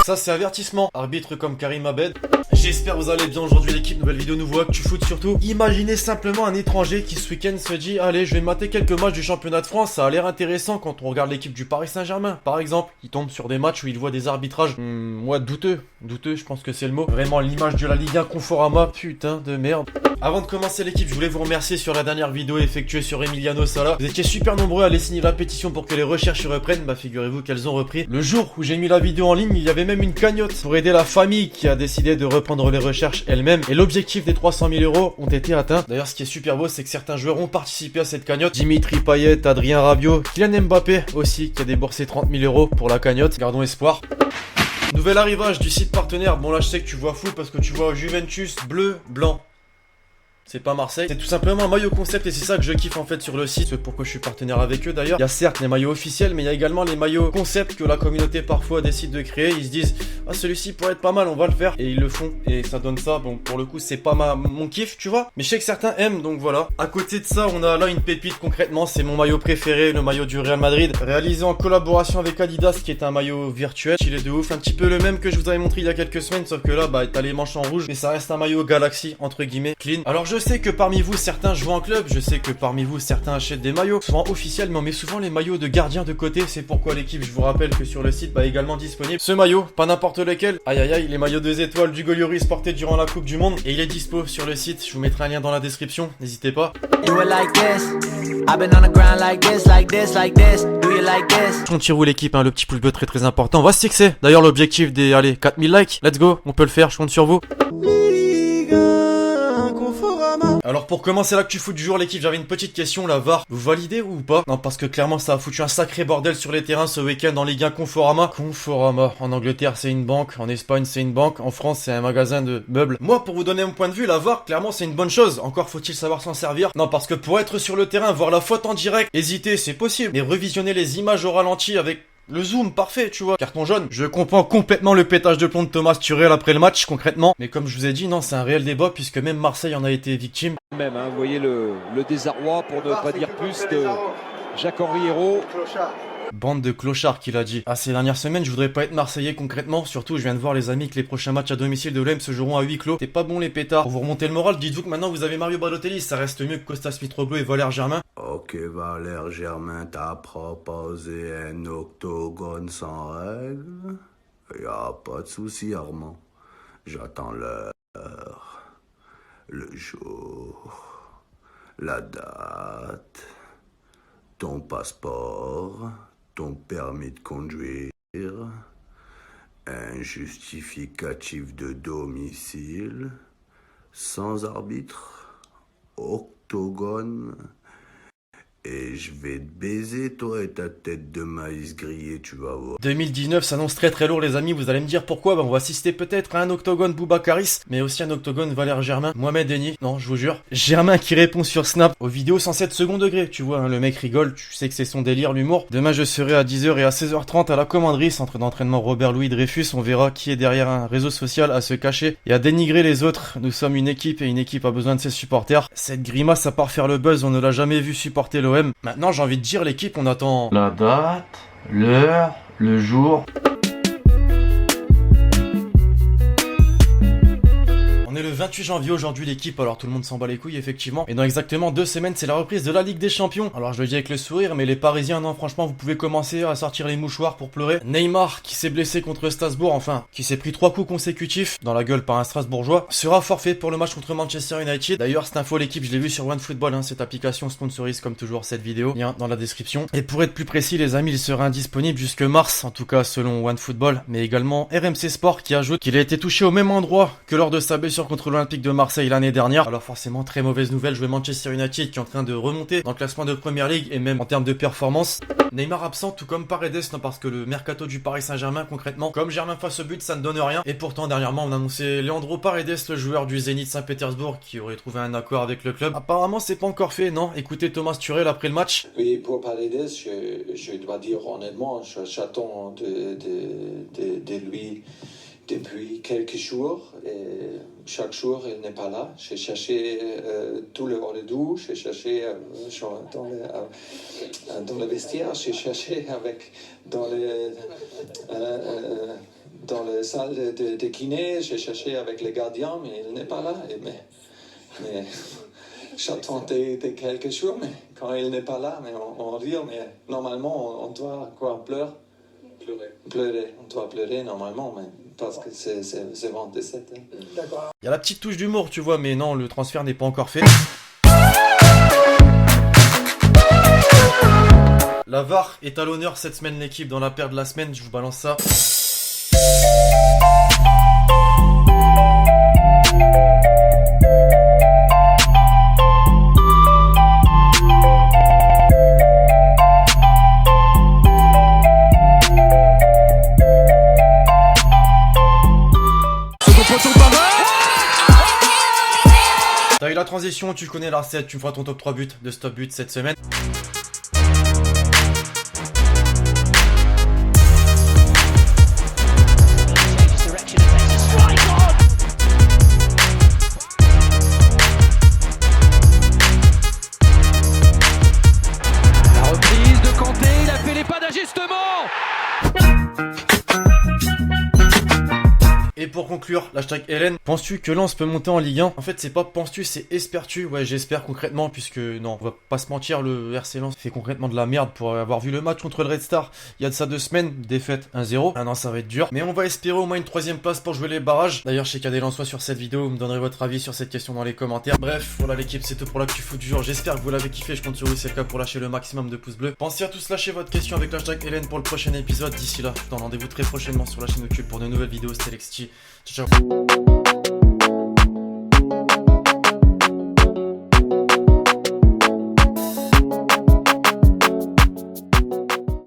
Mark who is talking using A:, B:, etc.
A: Ça c'est avertissement, arbitre comme Karim Abed. J'espère que vous allez bien aujourd'hui l'équipe, nouvelle vidéo, nouveau actu foot surtout. Imaginez simplement un étranger qui ce week-end se dit allez je vais mater quelques matchs du championnat de France, ça a l'air intéressant quand on regarde l'équipe du Paris Saint-Germain. Par exemple, il tombe sur des matchs où il voit des arbitrages, ouais douteux, je pense que c'est le mot. Vraiment l'image de la Ligue 1 Conforama, putain de merde. Avant de commencer l'équipe, je voulais vous remercier sur la dernière vidéo effectuée sur Emiliano Sala. Vous étiez super nombreux à aller signer la pétition pour que les recherches reprennent, bah figurez-vous qu'elles ont repris. Le jour où j'ai mis la vidéo en ligne, il y avait même une cagnotte pour aider la famille qui a décidé de reprendre les recherches elle-même. Et l'objectif des 300 000 € ont été atteints. D'ailleurs ce qui est super beau c'est que certains joueurs ont participé à cette cagnotte. Dimitri Payet, Adrien Rabiot, Kylian Mbappé aussi qui a déboursé 30 000 € pour la cagnotte. Gardons espoir. Nouvel arrivage du site partenaire. Bon là je sais que tu vois fou parce que tu vois Juventus bleu, blanc. C'est pas Marseille, c'est tout simplement un maillot concept et c'est ça que je kiffe en fait sur le site. C'est pourquoi je suis partenaire avec eux d'ailleurs. Il y a certes les maillots officiels mais il y a également les maillots concept que la communauté parfois décide de créer. Ils se disent ah celui-ci pourrait être pas mal, on va le faire. Et ils le font et ça donne ça. Bon pour le coup c'est pas mon kiff tu vois. Mais je sais que certains aiment donc voilà. À côté de ça on a là une pépite concrètement. C'est mon maillot préféré, le maillot du Real Madrid. Réalisé en collaboration avec Adidas qui est un maillot virtuel. Il est de ouf, un petit peu le même que je vous avais montré il y a quelques semaines. Sauf que là bah t'as les manches en rouge. Mais ça reste un maillot Galaxy entre guillemets clean. Alors je sais que parmi vous certains jouent en club, je sais que parmi vous certains achètent des maillots, souvent officiels, mais on met souvent les maillots de gardien de côté, c'est pourquoi l'équipe, je vous rappelle que sur le site, bah également disponible ce maillot, pas n'importe lequel, aïe aïe aïe, les maillots 2 étoiles du Golioris portés durant la Coupe du Monde, et il est dispo sur le site, je vous mettrai un lien dans la description, n'hésitez pas. On tire où l'équipe, hein, le petit pouce bleu très important, on va se fixer, d'ailleurs l'objectif des, allez, 4000 likes, let's go, on peut le faire, je compte sur vous. Alors pour commencer l'actu foot du jour l'équipe, j'avais une petite question, la VAR, vous validez ou pas? Non parce que clairement ça a foutu un sacré bordel sur les terrains ce week-end en Ligue 1 Conforama. Conforama, en Angleterre c'est une banque, en Espagne c'est une banque, en France c'est un magasin de meubles. Moi pour vous donner mon point de vue, la VAR clairement c'est une bonne chose, encore faut-il savoir s'en servir. Non parce que pour être sur le terrain, voir la faute en direct, hésiter c'est possible, mais revisionner les images au ralenti avec le zoom, parfait, tu vois. Carton jaune. Je comprends complètement le pétage de plomb de Thomas Tuchel après le match, concrètement. Mais comme je vous ai dit, non, c'est un réel débat puisque même Marseille en a été victime.
B: Même, hein, vous voyez le désarroi, pour ne pas dire plus, de Jacques-Henri Hérault.
A: Bande de clochards qu'il a dit. Ah ces dernières semaines je voudrais pas être marseillais concrètement. Surtout je viens de voir les amis que les prochains matchs à domicile de l'OM se joueront à huis clos. C'est pas bon les pétards. Pour vous remonter le moral, dites-vous que maintenant vous avez Mario Balotelli. Ça reste mieux que Kostas Mitroglou et Valère Germain.
C: Ok Valère Germain t'a proposé un octogone sans règle. Y'a pas de souci Armand. J'attends l'heure, le jour, la date, ton passeport, ton permis de conduire, un justificatif de domicile, sans arbitre, octogone, et je vais te baiser toi et ta tête de maïs grillé, tu vas voir.
A: 2019 s'annonce très lourd les amis, vous allez me dire pourquoi, bah on va assister peut-être à un octogone Boubacaris, mais aussi un octogone Valère Germain, Mohamed Eni, non je vous jure, Germain qui répond sur Snap aux vidéos 107 second degré, tu vois, hein, le mec rigole, tu sais que c'est son délire l'humour. Demain je serai à 10h et à 16h30 à la commanderie, centre d'entraînement Robert Louis Dreyfus, on verra qui est derrière un réseau social à se cacher et à dénigrer les autres. Nous sommes une équipe et une équipe a besoin de ses supporters. Cette grimace à part faire le buzz, on ne l'a jamais vu supporter l'OM. Maintenant j'ai envie de dire l'équipe, on attend
D: la date, l'heure, le jour.
A: On est le 28 janvier aujourd'hui l'équipe, alors tout le monde s'en bat les couilles effectivement. Et dans exactement 2 semaines c'est la reprise de la Ligue des Champions. Alors je le dis avec le sourire mais les Parisiens non franchement vous pouvez commencer à sortir les mouchoirs pour pleurer. Neymar qui s'est blessé contre Strasbourg, enfin qui s'est pris 3 coups consécutifs dans la gueule par un Strasbourgeois, sera forfait pour le match contre Manchester United. D'ailleurs cette info l'équipe je l'ai vu sur OneFootball, hein, cette application sponsorise comme toujours cette vidéo, lien dans la description. Et pour être plus précis les amis il sera indisponible jusque mars, en tout cas selon OneFootball, mais également RMC Sport qui ajoute qu'il a été touché au même endroit que lors de sa blessure contre l'Olympique de Marseille l'année dernière. Alors forcément très mauvaise nouvelle, jouer Manchester United qui est en train de remonter dans le classement de Premier League et même en termes de performance. Neymar absent tout comme Paredes, non parce que le mercato du Paris Saint-Germain concrètement, comme Germain face au but ça ne donne rien. Et pourtant dernièrement on a annoncé Leandro Paredes, le joueur du Zénith Saint-Pétersbourg qui aurait trouvé un accord avec le club. Apparemment c'est pas encore fait, non. Écoutez Thomas Tuchel après le match.
E: Oui pour Paredes je dois dire honnêtement, j'attends de lui depuis quelques jours et chaque jour il n'est pas là. J'ai cherché tout le hors de douche, j'ai cherché dans le vestiaire, j'ai cherché dans la salle de kiné, j'ai cherché avec les gardiens, mais il n'est pas là. Mais j'attendais quelques jours, mais quand il n'est pas là, mais on rit, mais normalement on doit pleurer. On doit pleurer normalement, mais parce que c'est 27. Hein.
F: D'accord.
A: Il y a la petite touche d'humour, tu vois, mais non, le transfert n'est pas encore fait. La VAR est à l'honneur cette semaine, l'équipe, dans la paire de la semaine, je vous balance ça. T'as eu la transition, tu connais la recette, tu me feras ton top 3 buts de stop but cette semaine.
B: La reprise de Kanté, il a fait les pas d'ajustement.
A: Et pour conclure, l'hashtag Hélène, penses-tu que Lens peut monter en Ligue 1? En fait, c'est pas penses-tu, c'est espères-tu. Ouais, j'espère concrètement, puisque non, on va pas se mentir, le RC Lens fait concrètement de la merde pour avoir vu le match contre le Red Star il y a de ça 2 semaines, défaite 1-0. Ah non, ça va être dur. Mais on va espérer au moins une 3ème place pour jouer les barrages. D'ailleurs, je sais qu'il y a des Lensois sur cette vidéo, vous me donnerez votre avis sur cette question dans les commentaires. Bref, voilà l'équipe, c'est tout pour l'actu foot du jour. J'espère que vous l'avez kiffé, je compte sur vous, c'est le cas pour lâcher le maximum de pouces bleus. Pensez à tous lâcher votre question avec l'hashtag Hélène pour le prochain épisode. D'ici là, je vous donne rendez-vous très prochainement sur la chaîne YouTube pour de nouvelles vidéos. C'était Lexti. Ciao, ciao.